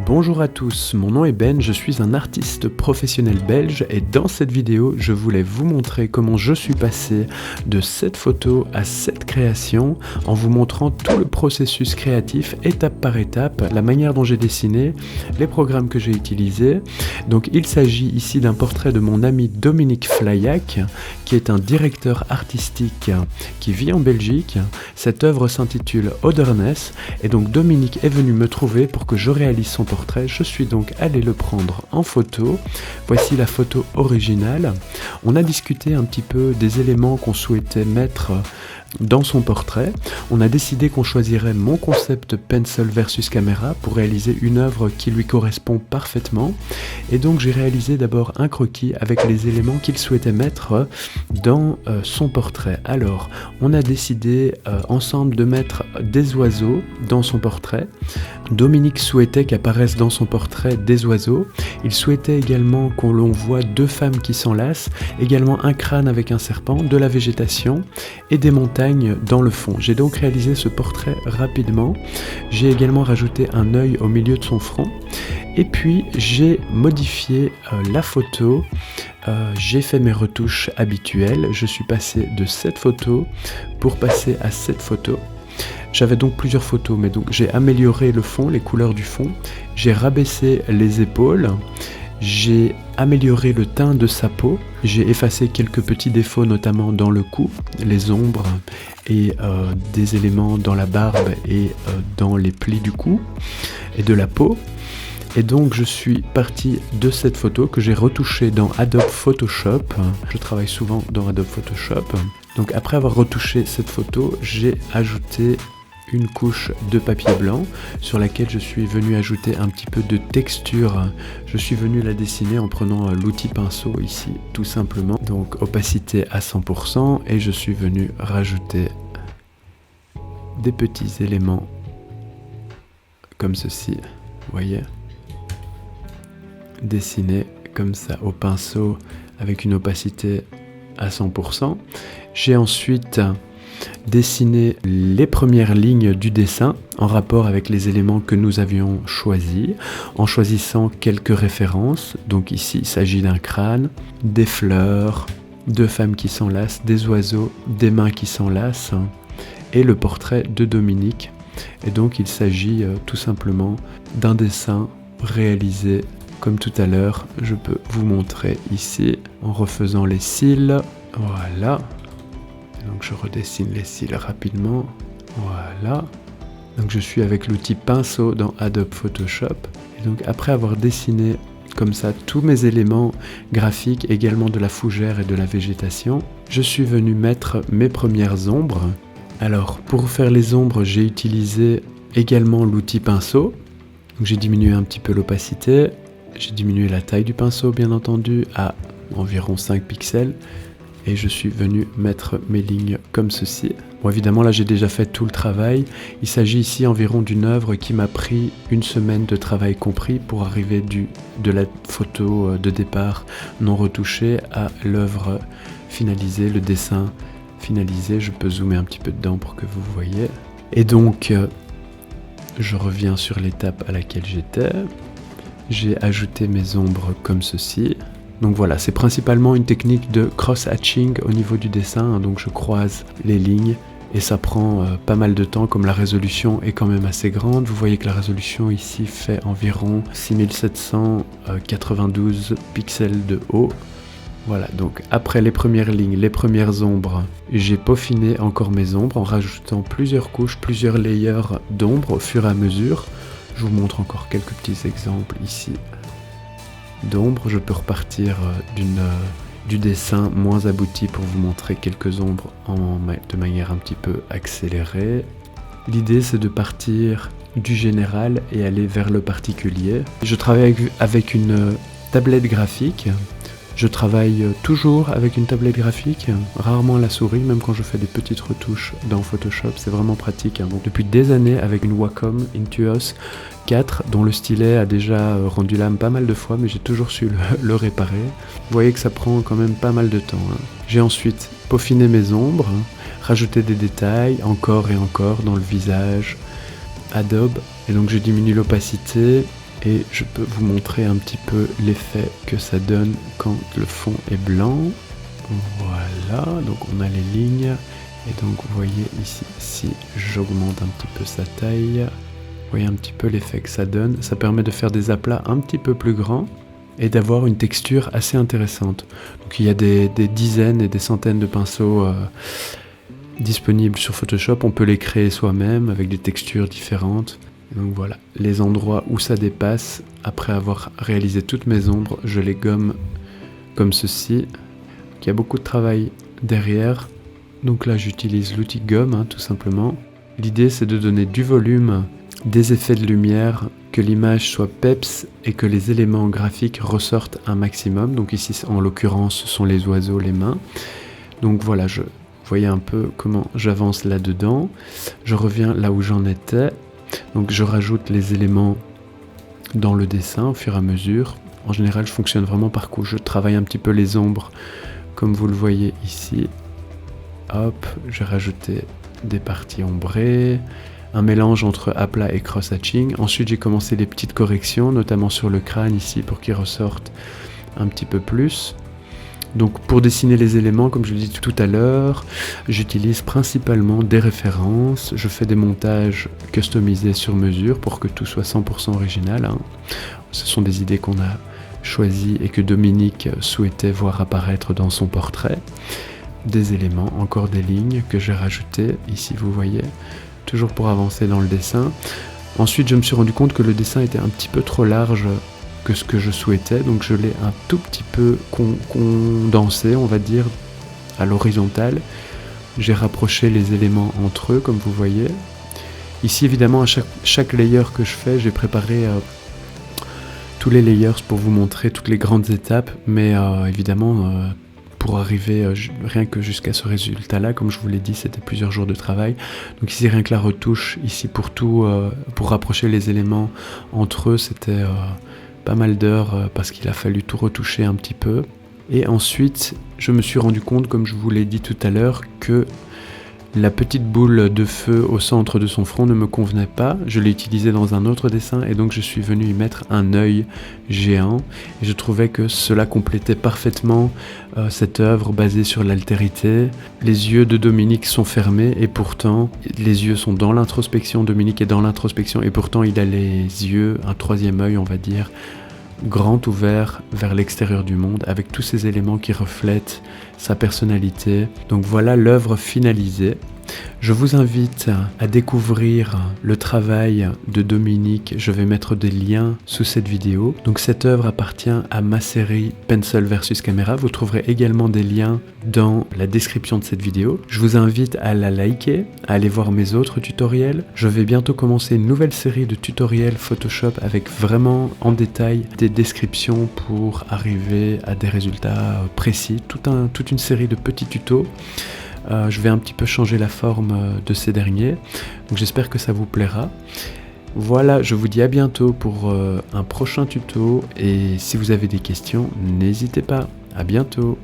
Bonjour à tous, mon nom est Ben, je suis un artiste professionnel belge et dans cette vidéo, je voulais vous montrer comment je suis passé de cette photo à cette création en vous montrant tout le processus créatif étape par étape, la manière dont j'ai dessiné, les programmes que j'ai utilisés. Donc il s'agit ici d'un portrait de mon ami Dominique Flaillac, qui est un directeur artistique qui vit en Belgique. Cette œuvre s'intitule Otherness et donc Dominique est venu me trouver pour que je réalise son portrait. Je suis donc allé le prendre en photo. Voici la photo originale. On a discuté un petit peu des éléments qu'on souhaitait mettre dans son portrait. On a décidé qu'on choisirait mon concept pencil versus caméra pour réaliser une œuvre qui lui correspond parfaitement. Et donc j'ai réalisé d'abord un croquis avec les éléments qu'il souhaitait mettre dans son portrait. Alors, on a décidé ensemble de mettre des oiseaux dans son portrait. Dominique souhaitait qu'apparaissent dans son portrait des oiseaux. Il souhaitait également qu'on l'on voit deux femmes qui s'enlacent, également un crâne avec un serpent, de la végétation et des montagnes dans le fond. J'ai donc réalisé ce portrait rapidement. J'ai également rajouté un œil au milieu de son front. Et puis j'ai modifié la photo. J'ai fait mes retouches habituelles. Je suis passé de cette photo pour passer à cette photo. J'avais donc plusieurs photos, mais donc j'ai amélioré le fond, les couleurs du fond. J'ai rabaissé les épaules. J'ai amélioré le teint de sa peau, j'ai effacé quelques petits défauts notamment dans le cou, les ombres et des éléments dans la barbe et dans les plis du cou et de la peau. Et donc je suis parti de cette photo que j'ai retouchée dans Adobe Photoshop. Je travaille souvent dans Adobe Photoshop. Donc après avoir retouché cette photo, j'ai ajouté une couche de papier blanc sur laquelle je suis venu ajouter un petit peu de texture. Je suis venu la dessiner en prenant l'outil pinceau ici tout simplement. Donc opacité à 100% et je suis venu rajouter des petits éléments comme ceci, vous voyez, dessinés comme ça au pinceau avec une opacité à 100%. J'ai ensuite dessiner les premières lignes du dessin en rapport avec les éléments que nous avions choisis, en choisissant quelques références. Donc ici, il s'agit d'un crâne, des fleurs, deux femmes qui s'enlacent, des oiseaux, des mains qui s'enlacent, et le portrait de Dominique. Et donc il s'agit tout simplement d'un dessin réalisé comme tout à l'heure. Je peux vous montrer ici en refaisant les cils. Voilà. Donc je redessine les cils rapidement, voilà. Donc je suis avec l'outil pinceau dans Adobe Photoshop. Et donc après avoir dessiné comme ça tous mes éléments graphiques, également de la fougère et de la végétation, je suis venu mettre mes premières ombres. Alors pour faire les ombres, j'ai utilisé également l'outil pinceau. Donc j'ai diminué un petit peu l'opacité, j'ai diminué la taille du pinceau bien entendu à environ 5 pixels. Et je suis venu mettre mes lignes comme ceci. Bon, évidemment, là, j'ai déjà fait tout le travail. Il s'agit ici environ d'une œuvre qui m'a pris une semaine de travail compris pour arriver de la photo de départ non retouchée à l'œuvre finalisée, le dessin finalisé. Je peux zoomer un petit peu dedans pour que vous voyez. Et donc, je reviens sur l'étape à laquelle j'étais. J'ai ajouté mes ombres comme ceci. Donc voilà, c'est principalement une technique de cross-hatching au niveau du dessin, donc je croise les lignes et ça prend pas mal de temps comme la résolution est quand même assez grande. Vous voyez que la résolution ici fait environ 6792 pixels de haut. Voilà, donc après les premières lignes, les premières ombres, j'ai peaufiné encore mes ombres en rajoutant plusieurs couches, plusieurs layers d'ombres au fur et à mesure. Je vous montre encore quelques petits exemples ici. D'ombre, je peux repartir du dessin moins abouti pour vous montrer quelques ombres de manière un petit peu accélérée. L'idée c'est de partir du général et aller vers le particulier. Je travaille avec une tablette graphique. Je travaille toujours avec une tablette graphique, rarement à la souris, même quand je fais des petites retouches dans Photoshop, c'est vraiment pratique. Donc, depuis des années avec une Wacom Intuos 4, dont le stylet a déjà rendu l'âme pas mal de fois, mais j'ai toujours su le réparer. Vous voyez que ça prend quand même pas mal de temps. J'ai ensuite peaufiné mes ombres, rajouté des détails, encore et encore dans le visage, Adobe, et donc je diminue l'opacité. Et je peux vous montrer un petit peu l'effet que ça donne quand le fond est blanc. Voilà, donc on a les lignes. Et donc vous voyez ici, si j'augmente un petit peu sa taille, vous voyez un petit peu l'effet que ça donne. Ça permet de faire des aplats un petit peu plus grands et d'avoir une texture assez intéressante. Donc il y a des dizaines et des centaines de pinceaux disponibles sur Photoshop. On peut les créer soi-même avec des textures différentes. Et donc voilà, les endroits où ça dépasse, après avoir réalisé toutes mes ombres, je les gomme comme ceci. Donc, il y a beaucoup de travail derrière. Donc là j'utilise l'outil gomme tout simplement. L'idée c'est de donner du volume, des effets de lumière, que l'image soit peps et que les éléments graphiques ressortent un maximum. Donc ici en l'occurrence ce sont les oiseaux, les mains. Donc voilà, vous voyez un peu comment j'avance là-dedans. Je reviens là où j'en étais. Donc je rajoute les éléments dans le dessin au fur et à mesure. En général je fonctionne vraiment par coup. Je travaille un petit peu les ombres comme vous le voyez ici. Hop, j'ai rajouté des parties ombrées, un mélange entre aplat et cross-hatching. Ensuite, j'ai commencé les petites corrections, notamment sur le crâne ici, pour qu'il ressorte un petit peu plus. Donc, pour dessiner les éléments, comme je l'ai dit tout à l'heure, j'utilise principalement des références. Je fais des montages customisés sur mesure pour que tout soit 100% original. Ce sont des idées qu'on a choisies et que Dominique souhaitait voir apparaître dans son portrait. Des éléments, encore des lignes que j'ai rajoutées, ici vous voyez, toujours pour avancer dans le dessin. Ensuite je me suis rendu compte que le dessin était un petit peu trop large que ce que je souhaitais, donc je l'ai un tout petit peu condensé, on va dire, à l'horizontale. J'ai rapproché les éléments entre eux, comme vous voyez. Ici évidemment à chaque layer que je fais, j'ai préparé tous les layers pour vous montrer toutes les grandes étapes, mais évidemment pour arriver rien que jusqu'à ce résultat-là, comme je vous l'ai dit, c'était plusieurs jours de travail. Donc ici, rien que la retouche, ici pour tout, pour rapprocher les éléments entre eux, c'était pas mal d'heures parce qu'il a fallu tout retoucher un petit peu. Et ensuite, je me suis rendu compte, comme je vous l'ai dit tout à l'heure, que la petite boule de feu au centre de son front ne me convenait pas. Je l'ai utilisé dans un autre dessin et donc je suis venu y mettre un œil géant. Et je trouvais que cela complétait parfaitement cette œuvre basée sur l'altérité. Les yeux de Dominique sont fermés et pourtant les yeux sont dans l'introspection. Dominique est dans l'introspection et pourtant il a les yeux, un troisième œil on va dire, grand ouvert vers l'extérieur du monde avec tous ces éléments qui reflètent sa personnalité. Donc voilà l'œuvre finalisée. Je vous invite à découvrir le travail de Dominique. Je vais mettre des liens sous cette vidéo. Donc cette œuvre appartient à ma série Pencil versus Camera. Vous trouverez également des liens dans la description de cette vidéo. Je vous invite à la liker, à aller voir mes autres tutoriels. Je vais bientôt commencer une nouvelle série de tutoriels Photoshop avec vraiment en détail des descriptions pour arriver à des résultats précis. Toute une série de petits tutos. Je vais un petit peu changer la forme de ces derniers, donc j'espère que ça vous plaira. Voilà, je vous dis à bientôt pour un prochain tuto et si vous avez des questions, n'hésitez pas. À bientôt.